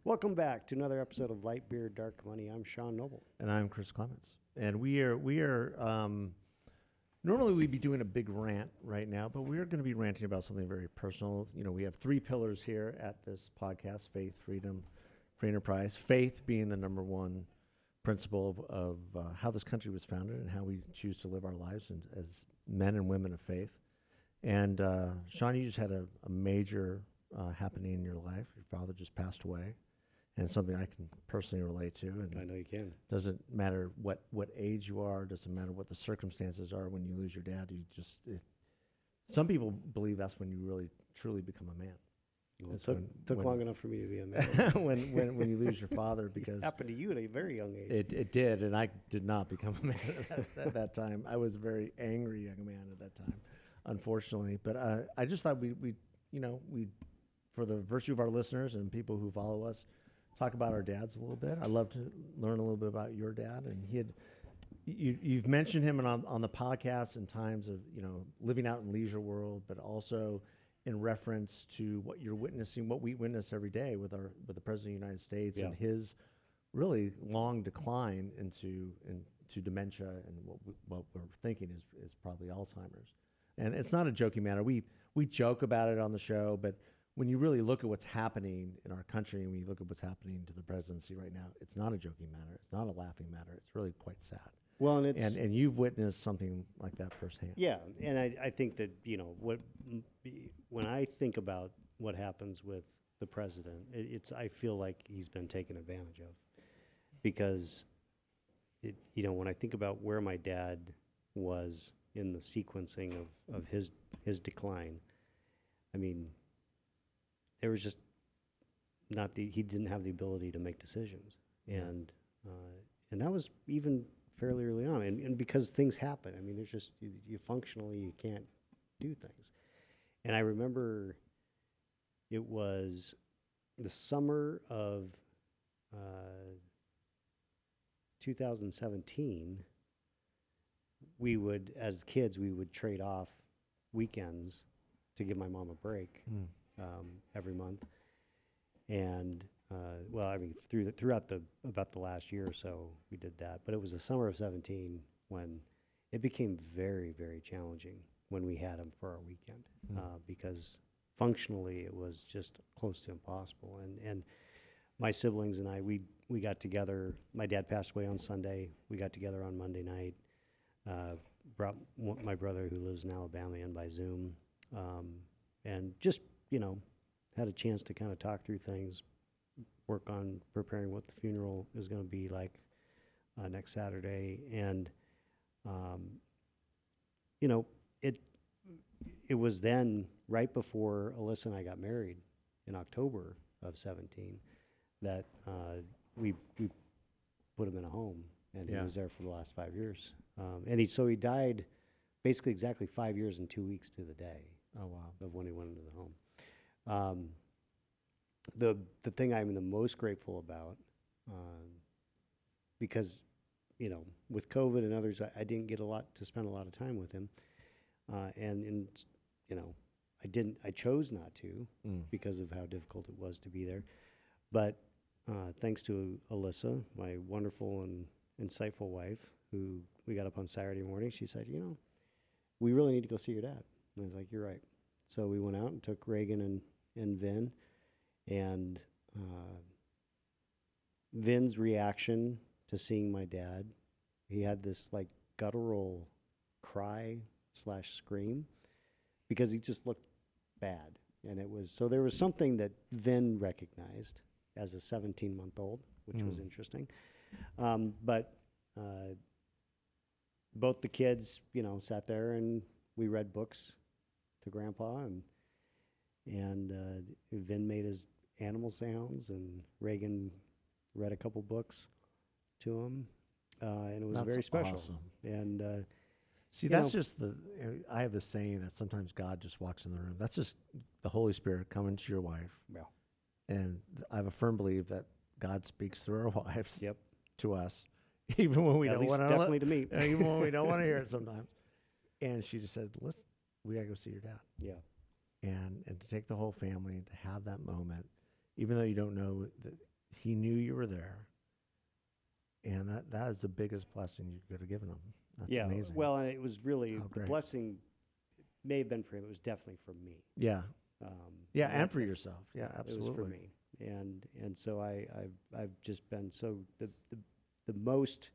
Welcome back to another episode of Light Beer, Dark Money. I'm Sean Noble. And I'm Chris Clements. And we are normally we'd be doing a big rant right now, but we're going to be ranting about something very personal. You know, we have three pillars here at this podcast: faith, freedom, free enterprise. Faith being the number one principle of how this country was founded and how we choose to live our lives as men and women of faith. And Sean, you just had a major happening in your life. Your father just passed away. And it's something I can personally relate to. And I know you can. Doesn't matter what age you are. Doesn't matter what the circumstances are. When you lose your dad, some people believe that's when you really truly become a man. Well, it took long enough for me to be a man. when you lose your father, because it happened to you at a very young age. It did, and I did not become a man at that time. I was a very angry young man at that time, unfortunately. But I just thought we for the virtue of our listeners and people who follow us, talk about our dads a little bit. I'd love to learn a little bit about your dad. And you've mentioned him on the podcast in times of, living out in leisure world, but also in reference to what you're witnessing, what we witness every day with the President of the United States and his really long decline into dementia, and what we're thinking is probably Alzheimer's. And it's not a joking matter. We joke about it on the show, but when you really look at what's happening in our country and when you look at what's happening to the presidency right now, it's not a joking matter. It's not a laughing matter. It's really quite sad. Well, and you've witnessed something like that firsthand. Yeah, and I think that when I think about what happens with the president, I feel like he's been taken advantage of, because when I think about where my dad was in the sequencing of his decline, I mean, there was just he didn't have the ability to make decisions. And that was even fairly early on. And because things happen, I mean, there's just, you functionally, you can't do things. And I remember it was the summer of 2017, as kids, we would trade off weekends to give my mom a break. Every month, and throughout about the last year or so, we did that. But it was the summer of 17 when it became very, very challenging when we had him for our weekend, because functionally it was just close to impossible. And my siblings and I, we got together. My dad passed away on Sunday. We got together on Monday night. Brought my brother, who lives in Alabama, in by Zoom, and just had a chance to kind of talk through things, work on preparing what the funeral is going to be like next Saturday. And, it was then right before Alyssa and I got married in October of 17 that we put him in a home, and he was there for the last 5 years. And he died basically exactly 5 years and 2 weeks to the day. Oh, wow. Of when he went into the home. The thing I'm the most grateful about, because with COVID and others, I didn't get to spend a lot of time with him, and I chose not to because of how difficult it was to be there. But thanks to Alyssa, my wonderful and insightful wife, who we got up on Saturday morning, she said, we really need to go see your dad. And I was like, you're right. So we went out and took Reagan and Vin, and Vin's reaction to seeing my dad, he had this like guttural cry/scream, because he just looked bad. And there was something that Vin recognized as a 17-month-old, which was interesting. But both the kids, sat there and we read books to Grandpa, and Vin made his animal sounds, and Reagan read a couple books to him, and it was very special. Awesome. And see, that's just I have this saying that sometimes God just walks in the room. That's just the Holy Spirit coming to your wife. Yeah. And I have a firm belief that God speaks through our wives. Yep. To us, even when we don't want to. Definitely to me. Even when we don't want to hear it sometimes. And she just said, "Listen, we gotta go see your dad." Yeah. And to take the whole family to have that moment, even though you don't know he knew you were there, and that is the biggest blessing you could have given him. That's Yeah. amazing. Well, and it was really, How the great. blessing may have been for him. It was definitely for me. Yeah, yeah, and for yourself. Yeah, It absolutely. was for me. And so I've just been so the most,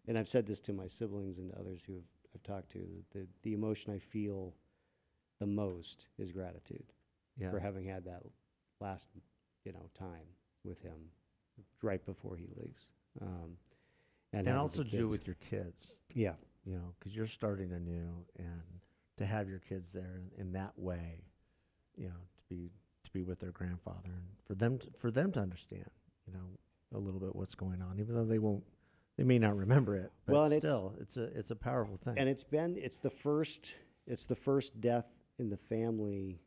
and I've said this to my siblings and others who I've talked to, the emotion I feel the most is gratitude Yeah, for having had that last, time with him right before he leaves. And having also the to do kids. with your kids. Yeah. Because you're starting anew, and to have your kids there in that way, to be with their grandfather, and for them to understand, a little bit what's going on, even though they may not remember it, but Well, and still, it's a powerful thing. And it's the first death in the family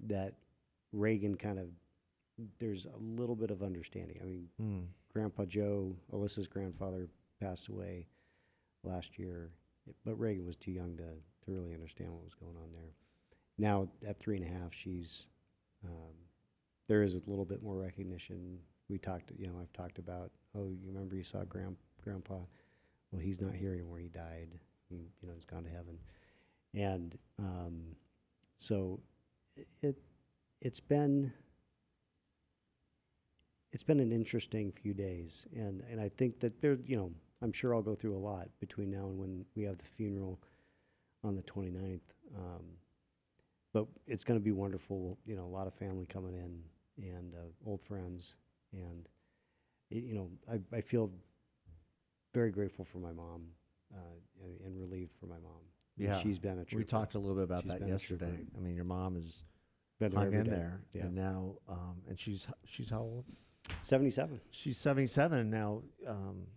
that Reagan kind of, there's a little bit of understanding. I mean, Grandpa Joe, Alyssa's grandfather, passed away last year, but Reagan was too young to really understand what was going on there. Now at 3.5, there is a little bit more recognition. I've talked about, oh, you remember you saw Grandpa? Well, he's not here anymore. He died. He's gone to heaven. And so it's been an interesting few days, and I think that I'm sure I'll go through a lot between now and when we have the funeral on the 29th. But it's going to be wonderful. A lot of family coming in and old friends, and I feel very grateful for my mom and relieved for my mom. Yeah, She's been a trooper. We talked a little bit about She's that been a yesterday. trooper. I mean, your mom has Been there hung every in day. there, Yeah. and now, and she's how old? 77. She's 77 now. And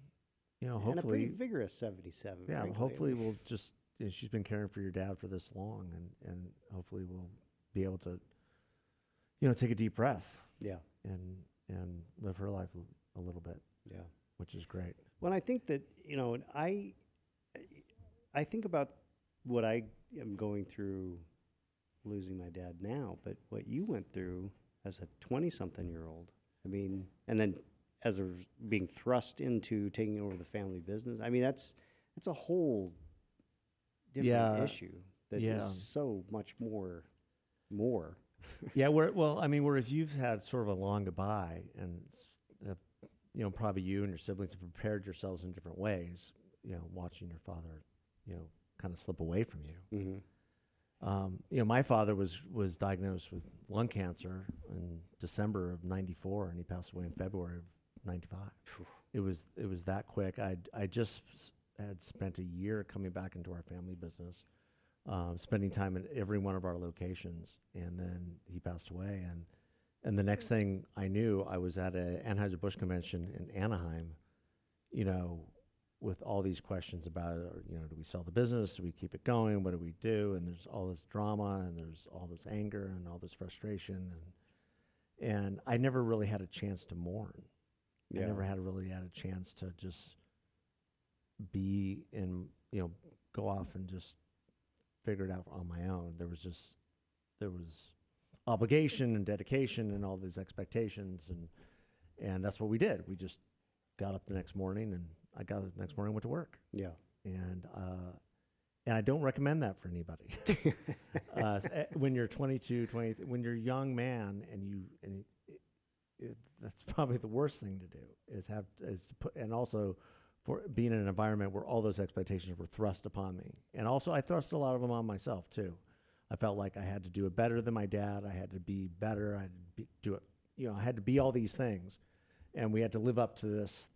a pretty Hopefully, vigorous 77. yeah. frankly. Hopefully, we'll just. She's been caring for your dad for this long, and hopefully, we'll be able to, take a deep breath. Yeah. And live her life a little bit. Yeah. Which is great. Well, I think that I think about what I am going through, losing my dad now, but what you went through as a 20-something-year-old. I mean, and then as being thrust into taking over the family business. I mean, that's a whole different issue that is so much more. Yeah, where if you've had sort of a long goodbye, and probably you and your siblings have prepared yourselves in different ways, watching your father, kind of slip away from you. Mm-hmm. My father was diagnosed with lung cancer in December of '94, and he passed away in February of '95. It was that quick. I just had spent a year coming back into our family business, spending time at every one of our locations, and then he passed away. And the next thing I knew, I was at a Anheuser-Busch convention in Anaheim, with all these questions about, do we sell the business? Do we keep it going? What do we do? And there's all this drama, and there's all this anger and all this frustration. And I never really had a chance to mourn. Yeah. I never really had a chance to just be in, go off and just figure it out on my own. There was obligation and dedication and all these expectations, and that's what we did. We just got up the next morning, and I got up the next morning and went to work. Yeah. And I don't recommend that for anybody. When you're 22, 20, when you're a young man, that's probably the worst thing to do is to put, and also for being in an environment where all those expectations were thrust upon me. And also I thrust a lot of them on myself too. I felt like I had to do it better than my dad. I had to be better. I had to do it. I had to be all these things, and we had to live up to this.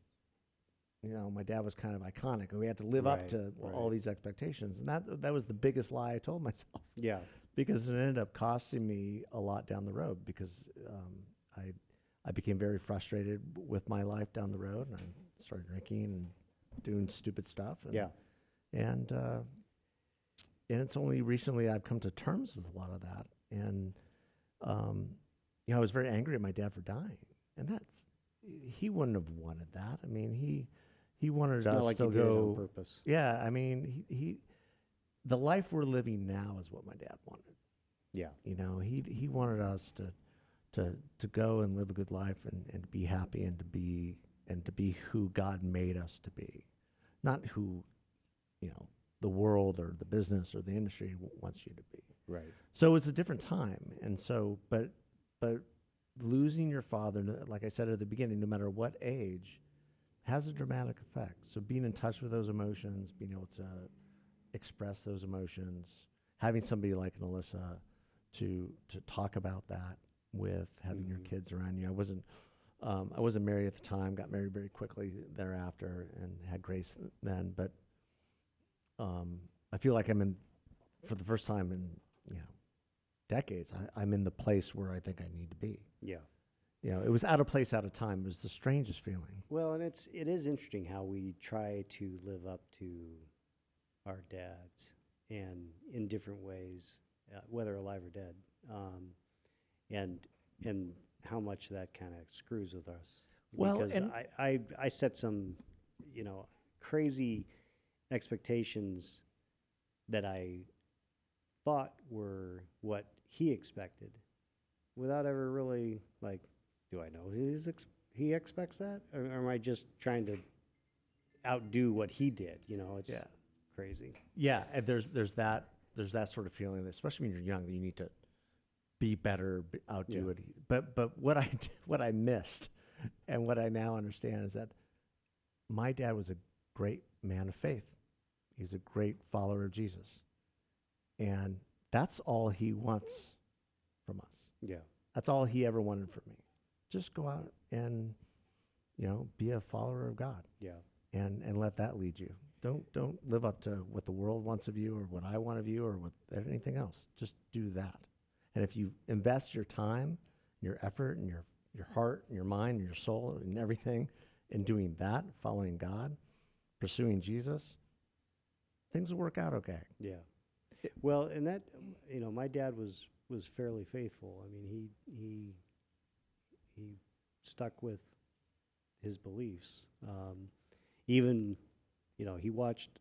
My dad was kind of iconic, and we had to live up to all these expectations, and that was the biggest lie I told myself. Yeah. Because it ended up costing me a lot down the road, because I became very frustrated with my life down the road, and I started drinking and doing stupid stuff. And it's only recently I've come to terms with a lot of that. And, I was very angry at my dad for dying. And he wouldn't have wanted that. I mean, he wanted us like to he did it go. on purpose. Yeah, I mean, the life we're living now is what my dad wanted. Yeah. He wanted us to go and live a good life and to be happy and to be who God made us to be, not who, the world or the business or the industry wants you to be. Right. So it's a different time, and so but losing your father, like I said at the beginning, no matter what age, has a dramatic effect. So being in touch with those emotions, being able to express those emotions, having somebody like an Alyssa to talk about that with, having your kids around you. I wasn't married at the time. Got married very quickly thereafter, and had Grace then. But I feel like I'm in, for the first time in decades. I'm in the place where I think I need to be. Yeah. It was out of place, out of time. It was the strangest feeling. Well, and it is interesting how we try to live up to our dads, and in different ways, whether alive or dead, and how much that kind of screws with us. Well, because and I set some, crazy expectations that I thought were what he expected, without ever really, like, do I know he expects that, or am I just trying to outdo what he did? It's crazy. Yeah, and there's that sort of feeling, that especially when you're young, that you need to be better, outdo it. But what I missed, and what I now understand, is that my dad was a great man of faith. He's a great follower of Jesus, and that's all he wants from us. Yeah. That's all he ever wanted from me. Just go out and be a follower of God. Yeah. And let that lead you. Don't live up to what the world wants of you, or what I want of you, or what anything else. Just do that. And if you invest your time, your effort, and your heart, and your mind, and your soul, and everything in doing that, following God, pursuing Jesus, things will work out okay. Yeah. Well, and that, my dad was fairly faithful. I mean, he stuck with his beliefs. Even, he watched,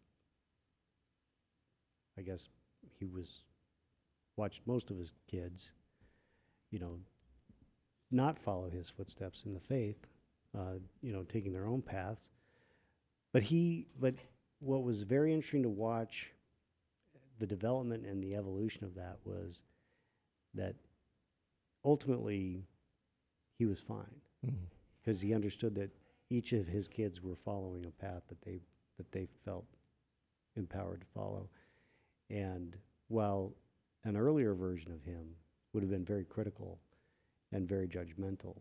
I guess watched most of his kids, not follow his footsteps in the faith, taking their own paths. But what was very interesting to watch, the development and the evolution of that, was that ultimately he was fine, because he understood that each of his kids were following a path that they felt empowered to follow. And while an earlier version of him would have been very critical and very judgmental,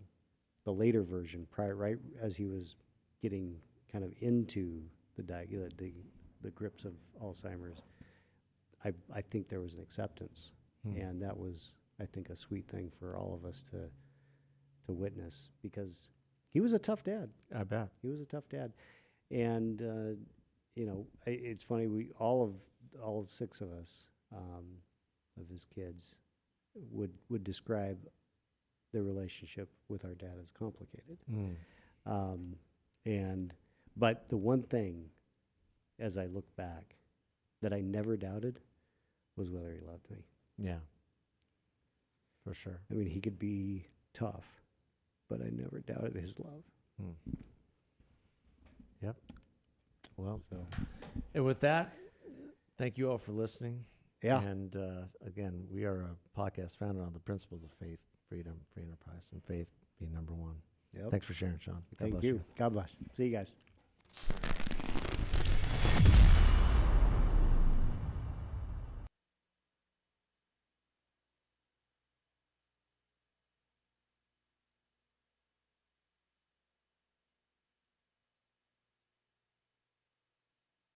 the later version, right as he was getting kind of into the grips of Alzheimer's, I think there was an acceptance, and that was, I think, a sweet thing for all of us to witness, because he was a tough dad. I bet. He was a tough dad. And, it's funny, all six of us, of his kids, would describe their relationship with our dad as complicated. But the one thing, as I look back, that I never doubted was whether he loved me. Yeah, for sure. I mean, he could be tough, but I never doubted his love. Yep. Well, and with that, thank you all for listening. Yeah. And again, we are a podcast founded on the principles of faith, freedom, free enterprise, and faith being number one. Yep. Thanks for sharing, Sean. God Thank bless you. God bless. See you guys.